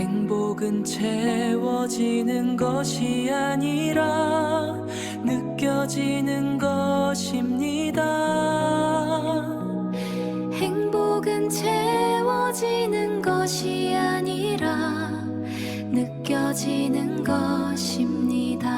행복은 채워지는 것이 아니라 느껴지는 것입니다. 행복은 채워지는 것이 아니라 느껴지는 것입니다.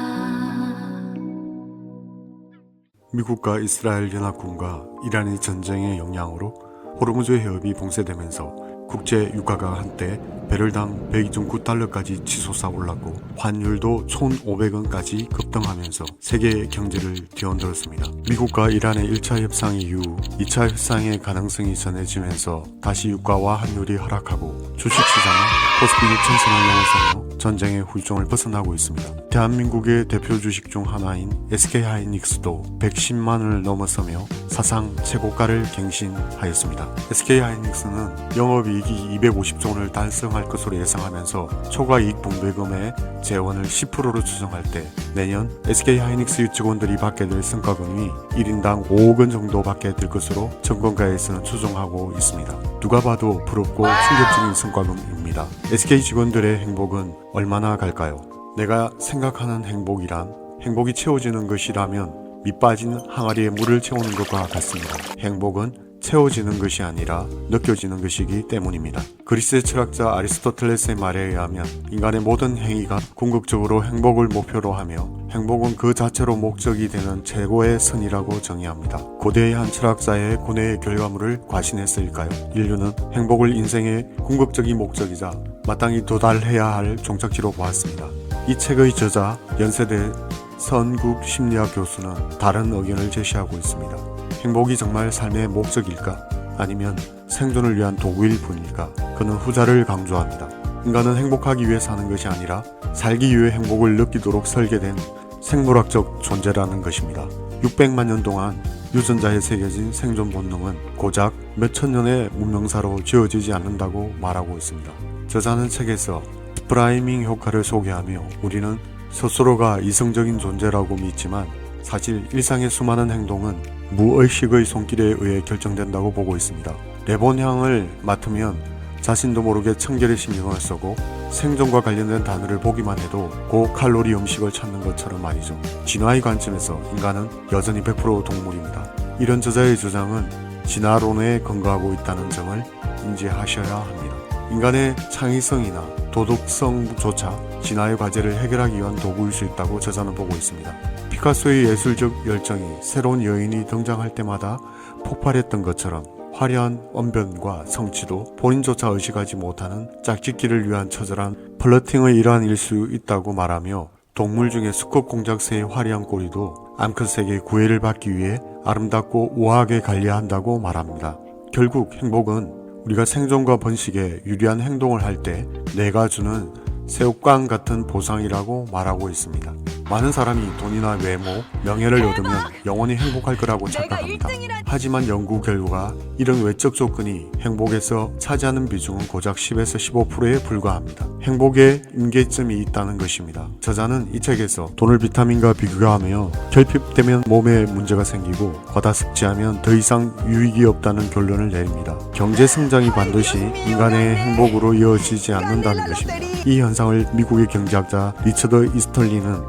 미국과 이스라엘 연합군과 이란의 전쟁의 영향으로 호르무즈 해협이 봉쇄되면서 국제 유가가 한때 배럴당 102.9달러까지 치솟아 올랐고 환율도 1,500원까지 급등하면서 세계의 경제를 뒤흔들었습니다. 미국과 이란의 1차 협상 이후 2차 협상의 가능성이 전해지면서 다시 유가와 환율이 하락하고 주식시장은 코스피 6,000선을 넘어서며 전쟁의 후유증을 벗어나고 있습니다. 대한민국의 대표 주식 중 하나인 SK하이닉스도 110만원을 넘어서며 사상 최고가를 갱신하였습니다. SK하이닉스는 영업이익이 250조 원을 달성할 것으로 예상하면서 초과이익 분배금의 재원을 10%로 추정할 때 내년 SK하이닉스 직원들이 받게 될 성과금이 1인당 5억 원 정도 받게 될 것으로 전문가에서는 추정하고 있습니다. 누가 봐도 부럽고 충격적인 성과금입니다. SK 직원들의 행복은 얼마나 갈까요? 내가 생각하는 행복이란 행복이 채워지는 것이라면 밑빠진 항아리에 물을 채우는 것과 같습니다. 행복은 채워지는 것이 아니라 느껴지는 것이기 때문입니다. 그리스의 철학자 아리스토텔레스의 말에 의하면 인간의 모든 행위가 궁극적으로 행복을 목표로 하며 행복은 그 자체로 목적이 되는 최고의 선이라고 정의합니다. 고대의 한 철학자의 고뇌의 결과물을 과신했을까요? 인류는 행복을 인생의 궁극적인 목적이자 마땅히 도달해야 할 종착지로 보았습니다. 이 책의 저자 연세대 선국 심리학 교수는 다른 의견을 제시하고 있습니다. 행복이 정말 삶의 목적일까? 아니면 생존을 위한 도구일 뿐일까? 그는 후자를 강조합니다. 인간은 행복하기 위해 사는 것이 아니라 살기 위해 행복을 느끼도록 설계된 생물학적 존재라는 것입니다. 600만 년 동안 유전자에 새겨진 생존 본능은 고작 몇천 년의 문명사로 지워지지 않는다고 말하고 있습니다. 저자는 책에서 프라이밍 효과를 소개하며 우리는 스스로가 이성적인 존재라고 믿지만 사실 일상의 수많은 행동은 무의식의 손길에 의해 결정된다고 보고 있습니다. 레몬향을 맡으면 자신도 모르게 청결의 신경을 쓰고 생존과 관련된 단어를 보기만 해도 고칼로리 음식을 찾는 것처럼 말이죠. 진화의 관점에서 인간은 여전히 100% 동물입니다. 이런 저자의 주장은 진화론에 근거하고 있다는 점을 인지하셔야 합니다. 인간의 창의성이나 도덕성조차 진화의 과제를 해결하기 위한 도구일 수 있다고 저자는 보고 있습니다. 피카소의 예술적 열정이 새로운 여인이 등장할 때마다 폭발했던 것처럼 화려한 언변과 성취도 본인조차 의식하지 못하는 짝짓기를 위한 처절한 플러팅의 일환일 수 있다고 말하며 동물 중에 수컷 공작새의 화려한 꼬리도 암컷에게 구애를 받기 위해 아름답고 우아하게 관리한다고 말합니다. 결국 행복은 우리가 생존과 번식에 유리한 행동을 할 때 내가 주는 새우깡 같은 보상이라고 말하고 있습니다. 많은 사람이 돈이나 외모, 명예를 얻으면 영원히 행복할 거라고 착각합니다. 하지만 연구 결과 이런 외적 조건이 행복에서 차지하는 비중은 고작 10에서 15%에 불과합니다. 행복에 임계점이 있다는 것입니다. 저자는 이 책에서 돈을 비타민과 비교하며 결핍되면 몸에 문제가 생기고 과다 섭취하면 더 이상 유익이 없다는 결론을 내립니다. 경제 성장이 반드시 인간의 행복으로 이어지지 않는다는 것입니다. 이 현상을 미국의 경제학자 리처드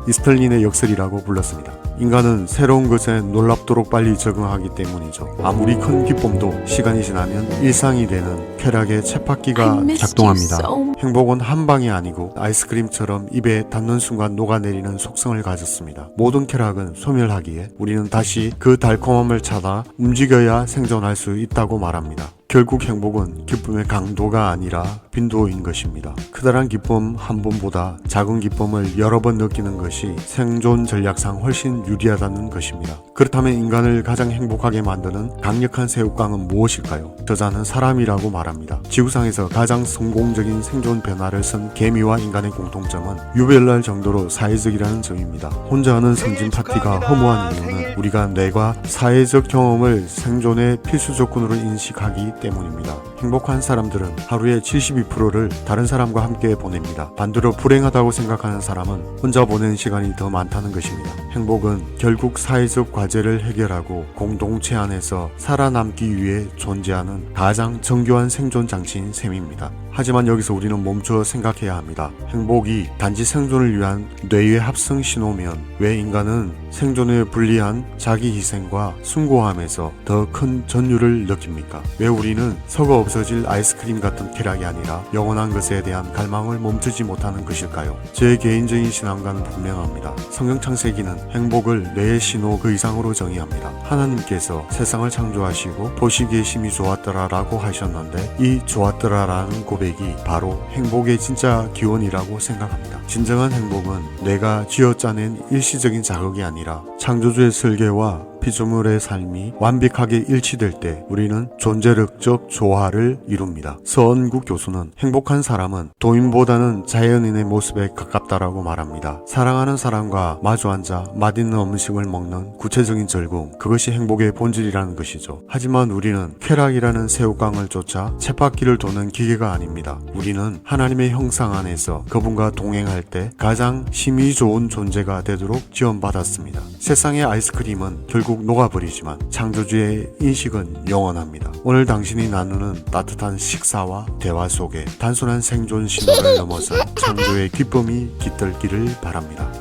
이스털린의 역설이라고 불렀습니다. 인간은 새로운 것에 놀랍도록 빨리 적응하기 때문이죠. 아무리 큰 기쁨도 시간이 지나면 일상이 되는 쾌락의 쳇바퀴가 작동합니다. 행복은 한 방이 아니고 아이스크림처럼 입에 닿는 순간 녹아내리는 속성을 가졌습니다. 모든 쾌락은 소멸하기에 우리는 다시 그 달콤함을 찾아 움직여야 생존할 수 있다고 말합니다. 결국 행복은 기쁨의 강도가 아니라 빈도인 것입니다. 크다란 기쁨 한 번보다 작은 기쁨을 여러 번 느끼는 것이 생존 전략상 훨씬 유리하다는 것입니다. 그렇다면 인간을 가장 행복하게 만드는 강력한 새우깡은 무엇일까요? 저자는 사람이라고 말합니다. 지구상에서 가장 성공적인 생존 변화를 쓴 개미와 인간의 공통점은 유별날 정도로 사회적이라는 점입니다. 혼자 하는 성진 파티가 허무한 이유는 우리가 뇌가 사회적 경험을 생존의 필수 조건으로 인식하기 때문입니다. 행복한 사람들은 하루의 72%를 다른 사람과 함께 보냅니다. 반대로 불행하다고 생각하는 사람은 혼자 보내는 시간이 더 많다는 것입니다. 행복은 결국 사회적 과제를 해결하고 공동체 안에서 살아남기 위해 존재하는 가장 정교한 생존 장치인 셈입니다. 하지만 여기서 우리는 멈춰 생각해야 합니다. 행복이 단지 생존을 위한 뇌의 합성 신호면 왜 인간은 생존에 불리한 자기 희생과 숭고함에서 더 큰 전율을 느낍니까? 왜 우리는 썩어 없어질 아이스크림 같은 쾌락이 아니라 영원한 것에 대한 갈망을 멈추지 못하는 것일까요? 제 개인적인 신앙과는 분명합니다. 성경 창세기는 행복을 뇌의 신호 그 이상으로 정의합니다. 하나님께서 세상을 창조하시고 보시기에 심히 좋았더라라고 하셨는데 이 좋았더라라는 고백이 바로 행복의 진짜 기원이라고 생각합니다. 진정한 행복은 내가 쥐어짜낸 일시적인 자극이 아니라 창조주의 설계와 피조물의 삶이 완벽하게 일치될 때 우리는 존재력적 조화를 이룹니다. 서은국 교수는 행복한 사람은 도인보다는 자연인의 모습에 가깝다라고 말합니다. 사랑하는 사람과 마주 앉아 맛있는 음식을 먹는 구체적인 즐거움, 그것이 행복의 본질이라는 것이죠. 하지만 우리는 쾌락이라는 새우깡을 쫓아 쳇바퀴를 도는 기계가 아닙니다. 우리는 하나님의 형상 안에서 그분과 동행할 때 가장 힘이 좋은 존재가 되도록 지원받았습니다. 세상의 아이스크림은 결국 녹아버리지만 창조주의 인식은 영원합니다. 오늘 당신이 나누는 따뜻한 식사와 대화 속에 단순한 생존 신호를 넘어서 창조의 기쁨이 깃들기를 바랍니다.